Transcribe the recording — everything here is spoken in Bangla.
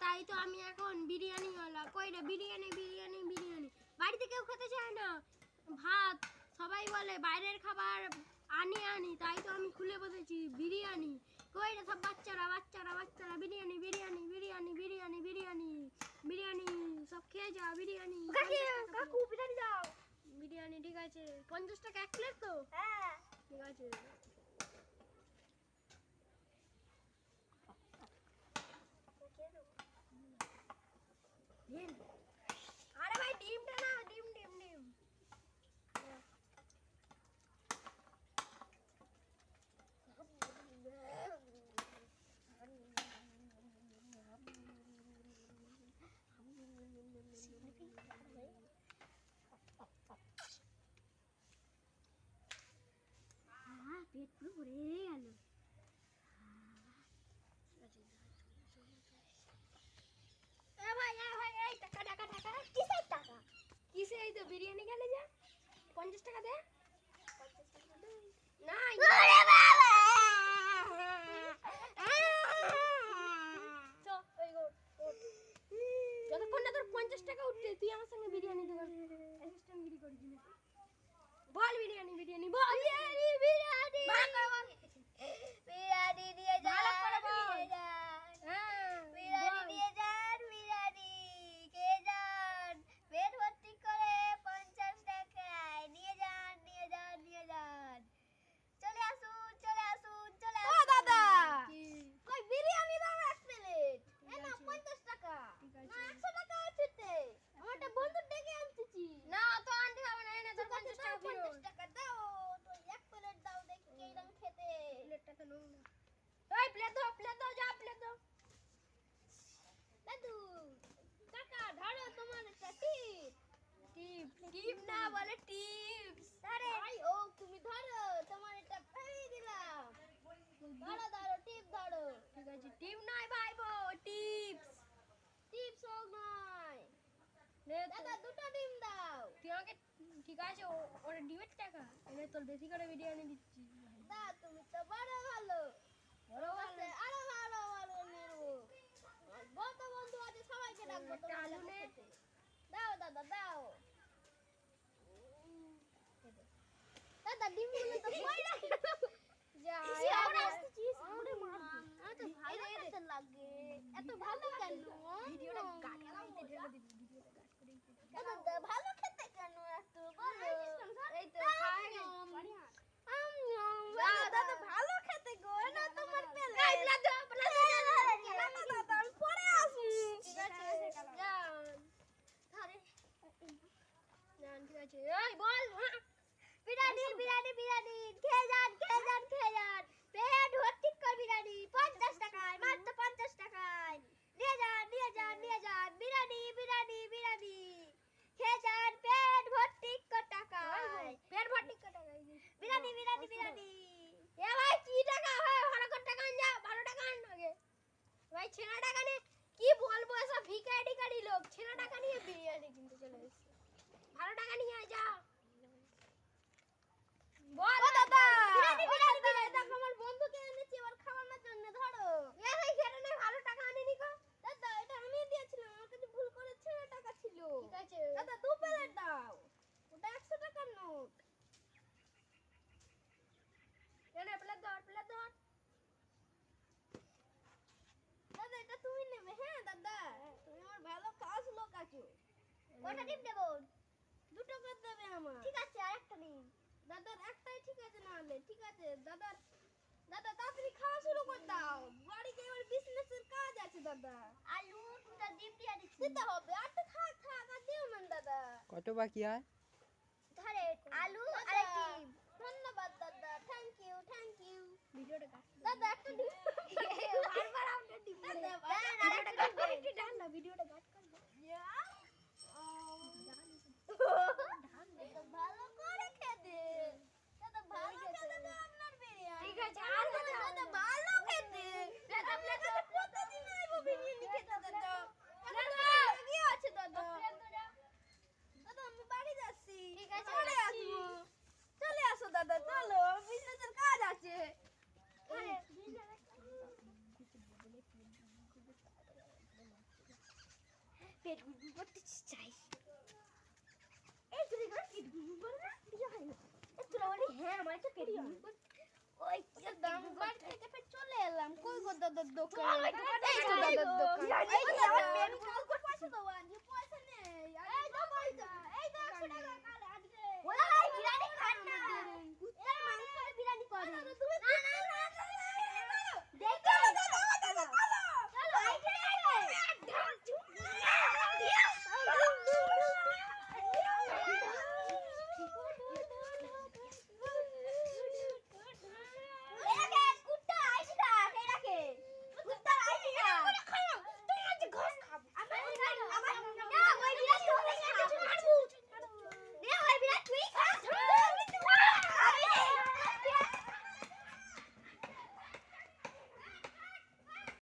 তাই তো আমি এখন বিরিয়ানি ওয়ালা। কইরা বিরিয়ানি বিরিয়ানি বিরিয়ানি, বাড়িতে কেউ খেতে চায় না ভাত, সবাই বলে বাইরের খাবার আনি আনি, তাই তো আমি খুলে বসেছি বিরিয়ানি। কইরা সব বাচ্চারা বাচ্চারা বাচ্চারা বিরিয়ানি বিরিয়ানি বিরিয়ানি বিরিয়ানি বিরিয়ানি বিরিয়ানি, সব খেয়ে যাও বিরিয়ানি। কাকু বিরিয়ানি দাও। বিরিয়ানি ঠিক আছে, 50 টাকা এক প্লেট তো? হ্যাঁ ঠিক আছে। আরে ভাই ডিমটা না, ডিম ডিম ডিম। পেট পুরো ভরে গেল। কিসে? এই তো বিরিয়ানি খেলে যা, 50 টাকা দে। নাই যতক্ষণ না তোর 50 টাকা উঠছে তুই আমার সঙ্গে বিরিয়ানি দেবার অ্যাসিস্ট্যান্ট গিরি করবি না। বল বিরিয়ানি বিরিয়ানি বল। বিরিয়ানি বিরিয়ানি বিরিয়ানি দিয়ে যান, বিরিয়ানি দিয়ে যান, বিরিয়ানি খেয়ে যান, পেট ভর্তি করে 50 টাকায় নিয়ে যান নিয়ে যান নিয়ে যান। চলে আসুন চলে আসুন চলে আসুন। ও দাদা কই বিরিয়ানি দাও এক প্লেট। এ না 50 টাকা না 100 টাকা আছে। আমার একটা বন্ধু ডেকে আনতেছি। না তো আনতে হবে না, এনে তোর 50 টাকা ফেরত। 50 টাকা দাও তো এক প্লেট দাও দেখি কেইরকম খেতে। প্লেটটা তো নাও না। এই প্লেট দাও যা প্লেট দাও। দাদু কাকা ধরো তোমার একটা টিপ। টিপ টিপ না বলে টিপস। আরে ও তুমি ধরো তোমার একটা পেয়ে দিলাম। ধরো ধরো টিপ ধরো। ঠিক আছে, টিপ নাই ভাইবো, টিপস। টিপস হোক নয়। নে দাদা দুটো ডিম দাও। তুই আমাকে ঠিক আছে ওরা ডিমের টাকা এনে তোর বেশি করে বিরিয়ানি দিচ্ছি। দা তুমি তো বড় ভালো। বড় ভালো। আরো ভালো ভালো নেবো। বন্ধু বন্ধু আছে সবাইকে ডাকবো একটা তোমার আলু সাথে নে। খেতে। দাও দাদা দাও। দাদা ডিমগুলো তো পয়লা যা আমরা আসতেছিস ওরে মার। এত ভালো খেতে লাগে। এত ভালো কেন? ভিডিওটা কাট করে ঢেলে দিবি, ভিডিওটা কাট করে দাদা ভালো খেতে কেন এত বলো? এই তো খাই দাদা ভালো খেতে গো না তোমার পেলে। এই প্লেট দাও প্লেট দাদা আমি পরে আসি। ঠিক আছে যান ধরে যান ঠিক আছে। এই বল বিরিয়ানি বিরিয়ানি বিরিয়ানি খেয়ে যান খেয়ে যান খেয়ে যান। পেট ভর্তি করে বিরিয়ানি 50 টাকায়, মাত্র 50 টাকায়। নিয়ে যান নিয়ে যান নিয়ে যান বিরিয়ানি বিরিয়ানি বিরিয়ানি খেয়ে যান পেট ভর্তি করে টাকায়। পেট ভর্তি টাকা বিরিয়ানি বিরিয়ানি বিরিয়ানি। এ ভাই কি টাকা হয়? ভালো করে টাকা আন যা, ভালো টাকা আন আগে। ভাই ছেনা টাকা নিয়ে কি বলবো, এসব ভিখারি কারি লোক ছেনা টাকা নিয়ে বিরিয়ানি কিনতে চলে এসেছে। ভালো টাকা নিয়ে আয় যা। বল ও দাদা বিরিয়ানি বিরিয়ানি বিরিয়ানি দেখো আমার বন্ধুকে এনেছি ওর খাওয়ানোর জন্য ধরো। এ ভাই খেতে নে, ভালো টাকা আনিনি কো। দাদা এটা আমি দিয়েছিলাম, আমার কাছে ভুল করে 6 টাকা ছিল। ঠিক আছে দাদা 2 প্লেট দাও। ওটা 100 টাকার নোট। এনে প্লেট ধর প্লেট ধর। দাদা এটা তুমি নেবে। হ্যাঁ দাদা তুমি আমার ভালো খাস লোক আছো। কয়টা ডিম দেব? দুটো করে দেবে আমার। ঠিক আছে আরেকটা দিন। দাদার একটাই ঠিক আছে না হলে ঠিক আছে। দাদা দাদা তাড়াতাড়ি খাওয়া শুরু করে দাও, বাড়িতে এবার বিজনেসের কাজ আছে দাদা। আলু দুটো ডিম দিয়ে দিতে হবে। আর তো থাক থাক আর দিও না দাদা। কত বাকি হয়? ধরে আলু আর ডিম। ধন্যবাদ দাদা, থ্যাংক ইউ থ্যাংক ইউ। ভিডিওটা কাট। দাদা একটা ডিম বারবার আপনি ডিম দাদা ভিডিওটা কাট করে একটু ডাল না, ভিডিওটা কাট কর। দাদা ভালো করে খেতে। দাদা ভালো খেতে তো আপনার বিরিয়ানি। ঠিক আছে আর দাদা ভালো খেতে। দাদা আপনাকে প্রতিদিন আইবো বিরিয়ানি খেতে দাদা। দাদা কি আছে দাদা? দাদা আমি বাড়ি যাচ্ছি। ঠিক আছে, চলে যাচ্ছি। আসবো। চলে আসো দাদা চলো, বিজনেসের কাজ আছে। আরে পেট গুড়গুড় করতে চাই। এই তুই করে পেট গুড়গুড় করে না বিয়ে হয় না। তুই বলি হ্যাঁ আমার তো পেট গুড়গুড় করতে। ওই দাম বাড়ি থেকে ফের চলে এলাম। কই গো দাদার দোকান? এই তো দাদার দোকান। এই তো আমার পেট গুড়গুড় পয়সা দাও আজকে পয়সা নেই। এই দাও পয়সা। এই তো 100 টাকা